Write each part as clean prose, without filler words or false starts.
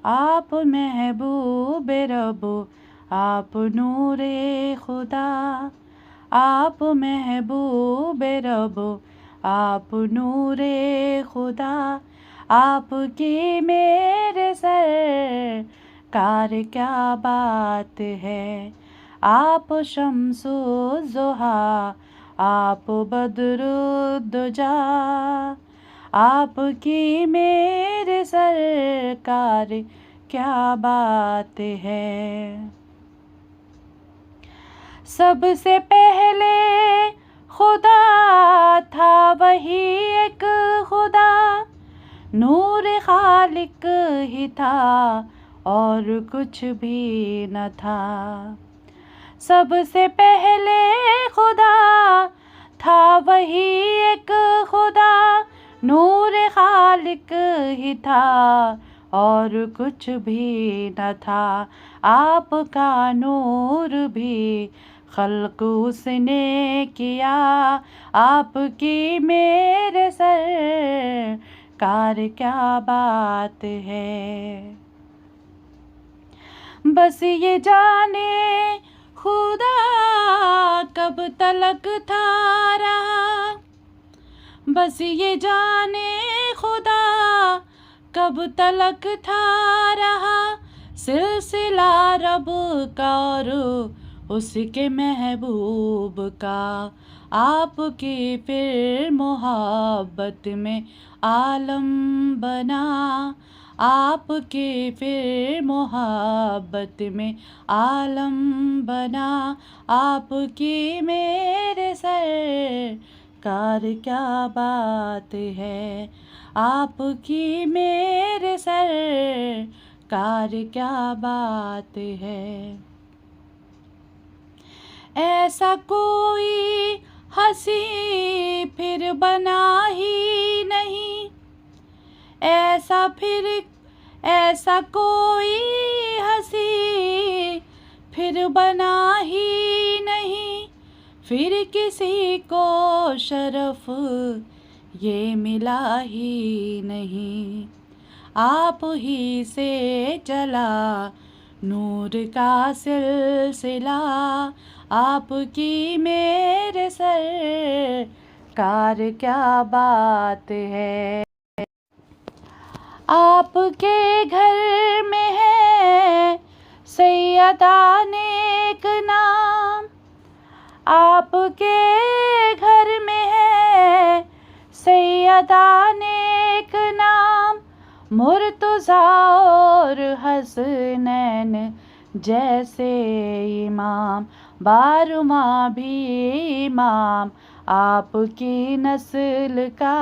आप महबूब रब, आप नूरे खुदा। आप महबूब रब, आप नूरे खुदा। आपकी मेरे सरकार क्या बात है। आप शम्सुज़्ज़ोहा, आप बद्रुद्दुजा। आपकी मेरे सरकार क्या बात है। सबसे पहले खुदा था वही एक खुदा, नूर खालिक ही था और कुछ भी न था। सबसे पहले खुदा था वही एक खुदा, नूर खालिक ही था और कुछ भी न था। आपका नूर भी खल्क उसने किया, आपकी मेरे सरकार क्या बात है। बस ये जाने खुदा कब तलक था रहा, बस ये जाने खुदा कब तलक था रहा। सिलसिला रब का और उसके महबूब का, आपकी फिर मोहब्बत में आलम बना। आपके फिर मोहब्बत में आलम बना। आपकी मेरे सरकार क्या बात है। आपकी मेरे सरकार क्या बात है। ऐसा कोई हंसी फिर बना ही नहीं, ऐसा कोई हंसी फिर बना ही नहीं। फिर किसी को शरफ ये मिला ही नहीं। आप ही से चला नूर का सिलसिला, आपकी मेरे सरकार क्या बात है। आपके घर में है सैयदा नेक नाम, आपके घर में है सैयदा नेक नाम। मुर्तज़ा और हसनैन जैसे इमाम, बारहवां भी इमाम आपकी नस्ल का।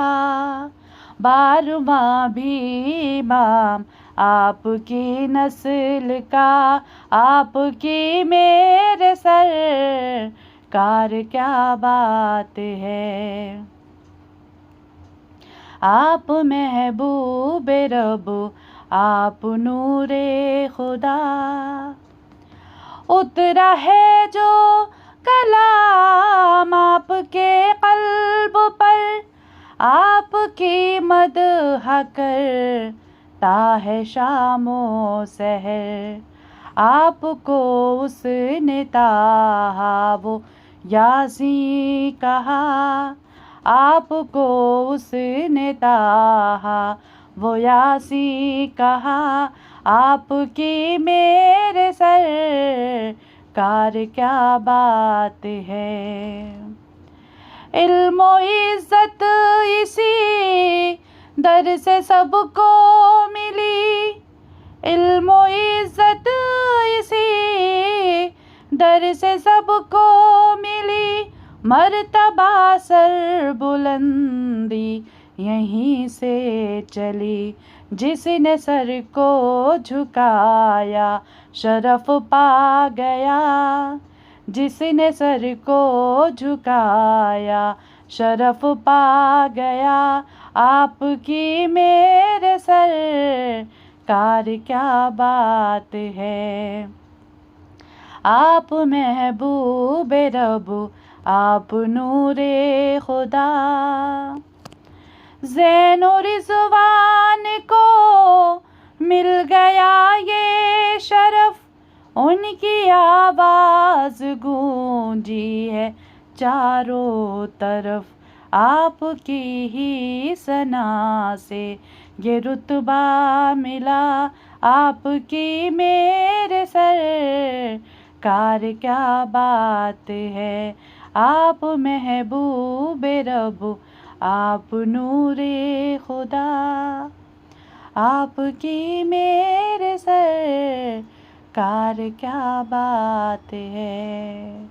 बारहवां भी इमाम आपकी नस्ल का, आपकी मेरे सरकार क्या बात है। आप महबूब रब, आप नूरे खुदा। उतरा है जो कलाम आपके क़ल्ब पर, आपकी मदह करता है शामो सहर। आपको उसने ताहा वो यासी कहा, आपको उसने ताहा वो यासी कहा। आपकी मेरे सरकार क्या बात है। इल्मो इज़्ज़त इसी दर से सबको मिली, इल्मो इज़्ज़त इसी दर से सबको मिली। मर्तबा सर बुलंदी यहीं से चली, जिसने सर को झुकाया शरफ पा गया। जिसने सर को झुकाया शरफ पा गया। आपकी मेरे सरकार क्या बात है। आप महबूब रब, आप नूरे खुदा। ज़ैन और रिज़वान को मिल गया ये शरफ उनकी आवाज़ गूंजी है चारों तरफ, आपकी ही सना से ये रुतबा मिला, आपकी मेरे सरकार क्या बात है। आप महबूबे रब, आप नूरे खुदा, आपकी मेरे सरकार क्या बात है।